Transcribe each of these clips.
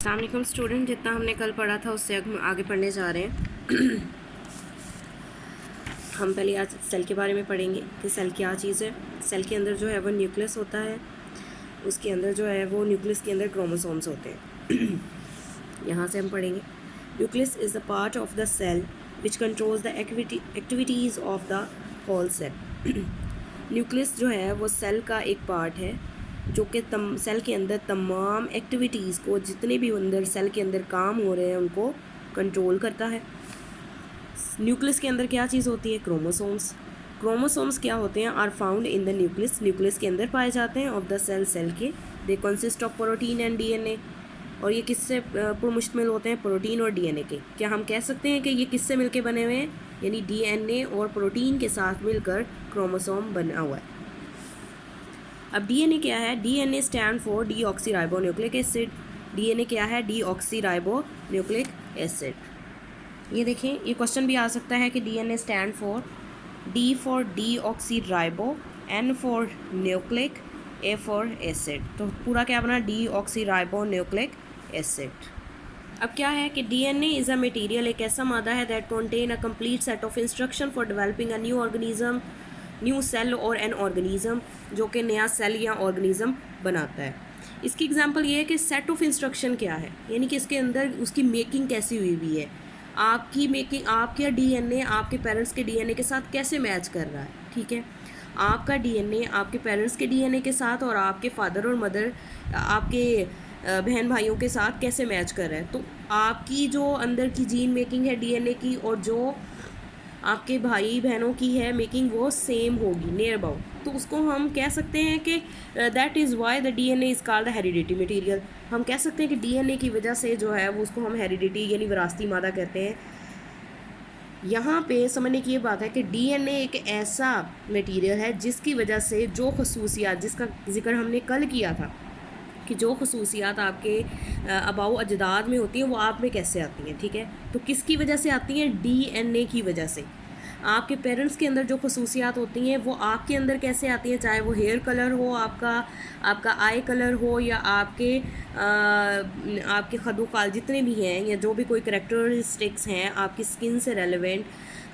अस्सलाम वालेकुम स्टूडेंट, जितना हमने कल पढ़ा था उससे हम आगे पढ़ने जा रहे हैं। हम पहले आज सेल के बारे में पढ़ेंगे कि सेल क्या चीज़ है। सेल के अंदर जो है वो न्यूक्लियस होता है, उसके अंदर जो है वो न्यूक्लियस के अंदर क्रोमोसोम्स होते हैं। यहाँ से हम पढ़ेंगे nucleus is the part of the cell which controls the activities of the whole cell. Nucleus जो है वो सेल का एक पार्ट है जो कि सेल के अंदर तमाम एक्टिविटीज़ को, जितने भी अंदर सेल के अंदर काम हो रहे हैं उनको कंट्रोल करता है। न्यूक्लियस के अंदर क्या चीज़ होती है? क्रोमोसोम्स। क्रोमोसोम्स क्या होते हैं? Are found in the nucleus, nucleus के अंदर पाए जाते हैं ऑफ द सेल के। They consist of protein and DNA. और ये किससे मुश्तमिल होते हैं? प्रोटीन और डीएनए के। क्या हम कह सकते हैं कि ये किससे मिलके बने हुए हैं? यानी डीएनए और प्रोटीन के साथ मिलकर क्रोमोसोम बना हुआ है। अब डीएनए क्या है? DNA stand for deoxyribonucleic acid. DNA क्या है? Deoxyribonucleic acid. ये देखें, ये क्वेश्चन भी आ सकता है कि DNA stand for D for deoxyribo, N for nucleic, A for acid. तो पूरा क्या बना? Deoxyribonucleic acid. अब क्या है कि डीएनए इज़ अ मटेरियल, एक ऐसा मादा है that contain a complete set of instruction for developing a new organism, new cell और एन ऑर्गेनिज्म, जो कि नया सेल या ऑर्गेनिज्म बनाता है। इसकी एग्जांपल ये है कि सेट ऑफ इंस्ट्रक्शन क्या है, यानी कि इसके अंदर उसकी मेकिंग कैसी हुई हुई है। आपकी मेकिंग, आपका डीएनए आपके पेरेंट्स के डीएनए के साथ कैसे मैच कर रहा है। ठीक है, आपका डीएनए आपके पेरेंट्स के डीएनए के साथ और आपके फादर और मदर, आपके बहन भाइयों के साथ कैसे मैच कर रहा है। तो आपकी जो अंदर की जीन मेकिंग है डीएनए की और जो आपके भाई बहनों की है मेकिंग, वो सेम होगी, नियर अबाउट। तो उसको हम कह सकते हैं कि that is why the DNA is called the heredity material. हम कह सकते हैं कि डीएनए की वजह से जो है वो उसको हम हेरिडिटी यानी विरासती मादा कहते हैं। यहाँ पे समझने की ये बात है कि डीएनए एक ऐसा मटेरियल है जिसकी वजह से जो खसूसियात, जिसका जिक्र हमने कल किया था कि जो खसूसियात आपके आबाऊ अजदाद में होती हैं वो आप में कैसे आती हैं। ठीक है, तो किसकी वजह से आती हैं? डीएनए की वजह से। आपके पेरेंट्स के अंदर जो खसूसियात होती हैं वो आपके अंदर कैसे आती हैं, चाहे वो हेयर कलर हो, आपका आई कलर हो, या आपके खदोखाल जितने भी हैं, या जो भी कोई करेक्टरिस्टिक्स हैं आपकी स्किन से रेलेवेंट,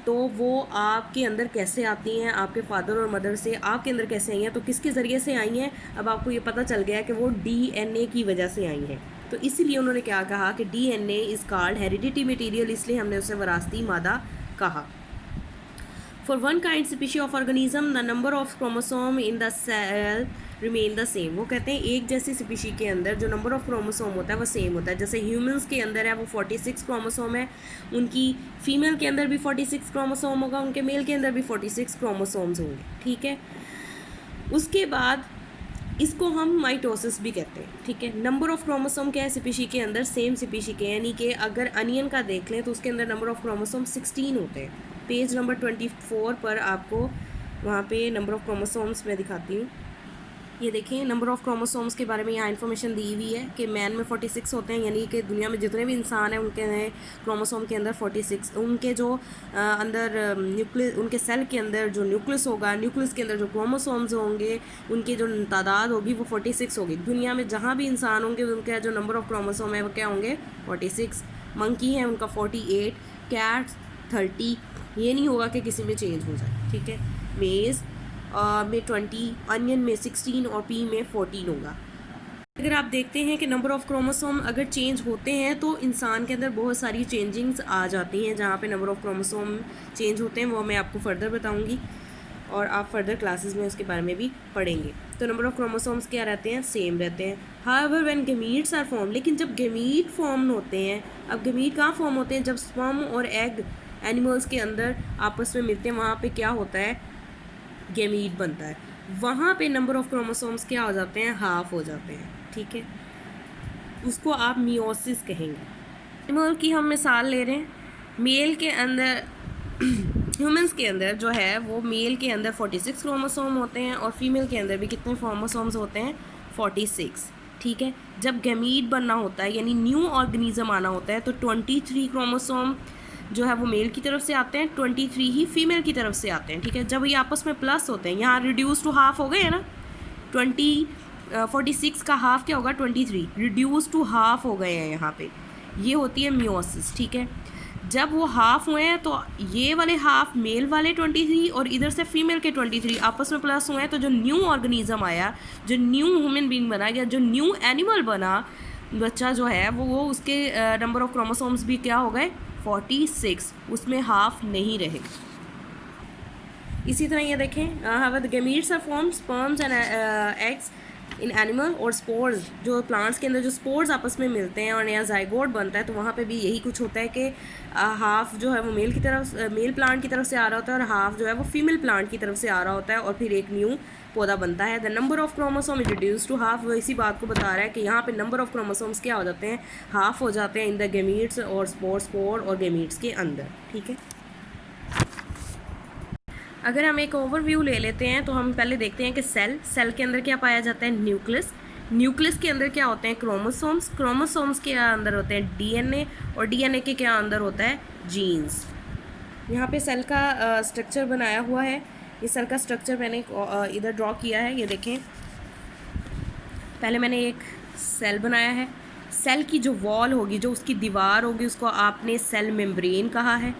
तो वो आपके अंदर कैसे आती हैं, आपके फादर और मदर से आपके अंदर कैसे आई हैं, तो किसके ज़रिए से आई हैं। अब आपको ये पता चल गया कि वो डीएनए की वजह से आई हैं। तो इसीलिए उन्होंने क्या कहा कि DNA is called heredity material, इसलिए हमने उसे विरासती मादा कहा। For one kind species of organism, the number of chromosome in the cell remain the same। वो कहते हैं एक जैसी स्पीशी के अंदर जो नंबर ऑफ क्रोमोसोम होता है वो सेम होता है। जैसे ह्यूमंस के अंदर है वो 46 क्रोमोसोम है, उनकी फीमेल के अंदर भी 46 क्रोमोसोम होगा, उनके मेल के अंदर भी 46 क्रोमोसोम्स होंगे। ठीक है, उसके बाद इसको हम माइटोसिस भी कहते हैं। ठीक है, नंबर ऑफ क्रोमोसोम क्या है स्पीशी के अंदर? सेम स्पीशी के, यानी कि अगर अनियन का देख लें तो उसके अंदर नंबर ऑफ क्रोमोसोम 16 होते हैं। पेज नंबर 24 पर आपको वहाँ पे नंबर ऑफ़ क्रोमोसोम्स मैं दिखाती हूँ। ये देखें, नंबर ऑफ़ क्रोमोसोम्स के बारे में यहाँ इन्फॉर्मेशन दी हुई है कि मैन में 46 होते हैं, यानी कि दुनिया में जितने भी इंसान हैं उनके क्रोमोसोम के अंदर 46, उनके जो अंदर न्यूक्लियस, उनके सेल के अंदर जो न्यूक्लियस होगा, न्यूक्लियस के अंदर जो क्रोमोसोम्स होंगे उनकी जो तादाद होगी वो 46 होगी। दुनिया में जहाँ भी इंसान होंगे उनका जो नंबर ऑफ़ क्रोमोसोम है वो क्या होंगे? 46। मंकी है उनका 48, कैट 30। ये नहीं होगा कि किसी में चेंज हो जाए। ठीक है, मेज़ में 20, अनियन में 16 और पी में 14 होगा। अगर आप देखते हैं कि नंबर ऑफ़ क्रोमोसोम अगर चेंज होते हैं तो इंसान के अंदर बहुत सारी चेंजिंग्स आ जाती हैं। जहाँ पे नंबर ऑफ़ क्रोमोसोम चेंज होते हैं वो मैं आपको फर्दर बताऊँगी और आप फर्दर क्लासेस में उसके बारे में भी पढ़ेंगे। तो नंबर ऑफ़ क्रोमोसोम्स क्या रहते हैं? सेम रहते हैं। However when gametes are form, लेकिन जब गमीट फॉर्म होते हैं, अब गमीट कहाँ फॉर्म होते हैं? जब स्पर्म और एग एनिमल्स के अंदर आपस में मिलते हैं, वहाँ पे क्या होता है? गैमीट बनता है। वहाँ पे नंबर ऑफ़ क्रोमोसोम्स क्या हो जाते हैं? हाफ हो जाते हैं। ठीक है, उसको आप मियोसिस कहेंगे। एनिमल की हम मिसाल ले रहे हैं, मेल के अंदर ह्यूमंस के अंदर जो है वो मेल के अंदर 46 क्रोमोसोम होते हैं और फीमेल के अंदर भी कितने क्रोमोसोम्स होते हैं? 46। ठीक है, जब गैमीट बनना होता है यानी न्यू ऑर्गेनिज्म आना होता है तो 23 क्रोमोसोम जो है वो मेल की तरफ से आते हैं, 23 ही फीमेल की तरफ से आते हैं। ठीक है, जब ये आपस में प्लस होते हैं, यहाँ रिड्यूस टू हाफ हो गए हैं ना, 46 का हाफ क्या होगा 23, रिड्यूस टू हाफ हो गए हैं यहाँ पे, ये होती है मियोसिस, ठीक है। जब वो हाफ हुए हैं तो ये वाले हाफ मेल वाले 23 और इधर से फीमेल के 23 आपस में प्लस हुए हैं, तो जो न्यू ऑर्गेनिज्म आया, जो न्यू ह्यूमन बीइंग बना या जो न्यू एनिमल बना बच्चा जो है वो उसके नंबर ऑफ क्रोमोसोम्स भी क्या हो गए 46, उसमें हाफ नहीं रहे। इसी तरह ये देखें how the gametes are form sperms and eggs in animal, और स्पोर्स जो प्लांट्स के अंदर जो स्पोर्स आपस में मिलते हैं और नया जाइगोट बनता है, तो वहाँ पे भी यही कुछ होता है कि हाफ जो है वो मेल की तरफ मेल प्लांट की तरफ से आ रहा होता है और हाफ जो है वो फीमेल प्लांट की तरफ से आ रहा होता है और फिर एक न्यू पौधा बनता है। The number of chromosome is reduce to half, वो इसी बात को बता रहा है कि यहाँ पे नंबर ऑफ क्रोमोसोम्स क्या हो जाते हैं, हाफ हो जाते हैं इन द गैमीट्स और स्पोर और गैमीट्स के अंदर, ठीक है। अगर हम एक ओवरव्यू ले लेते हैं तो हम पहले देखते हैं कि सेल के अंदर क्या पाया जाता है, न्यूक्लियस के अंदर क्या होते हैं क्रोमोसोम्स के अंदर होते हैं डीएनए, और डीएनए के क्या अंदर होता है जीन्स। यहाँ पे सेल का स्ट्रक्चर बनाया हुआ है, ये सेल का स्ट्रक्चर मैंने इधर ड्रॉ किया है, ये देखें। पहले मैंने एक सेल बनाया है, सेल की जो वॉल होगी, जो उसकी दीवार होगी, उसको आपने सेल मेम्ब्रेन कहा है।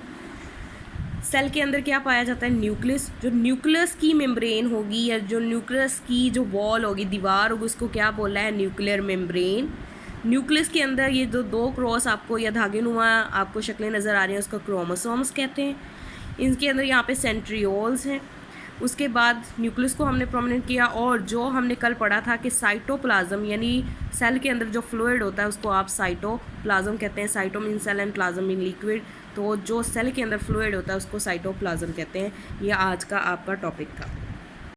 सेल के अंदर क्या पाया जाता है, न्यूक्लियस। जो न्यूक्लियस की मेम्ब्रेन होगी या जो न्यूक्लियस की जो वॉल होगी, दीवार होगी, उसको क्या बोला है, न्यूक्लियर मेम्ब्रेन। न्यूक्लियस के अंदर ये जो दो क्रॉस आपको या धागे नुमा आपको शक्लें नज़र आ रही हैं, उसको क्रोमोसोम्स कहते हैं। इनके अंदर यहाँ पे सेंट्रियोल्स हैं। उसके बाद न्यूक्लियस को हमने प्रोमिनेंट किया, और जो हमने कल पढ़ा था कि साइटोप्लाज्म यानी सेल के अंदर जो फ्लूइड होता है उसको आप साइटोप्लाज्म कहते हैं। Cyto mean cell and plasm mean liquid, तो जो सेल के अंदर फ्लूइड होता है उसको साइटोप्लाज्म कहते हैं। यह आज का आपका टॉपिक था।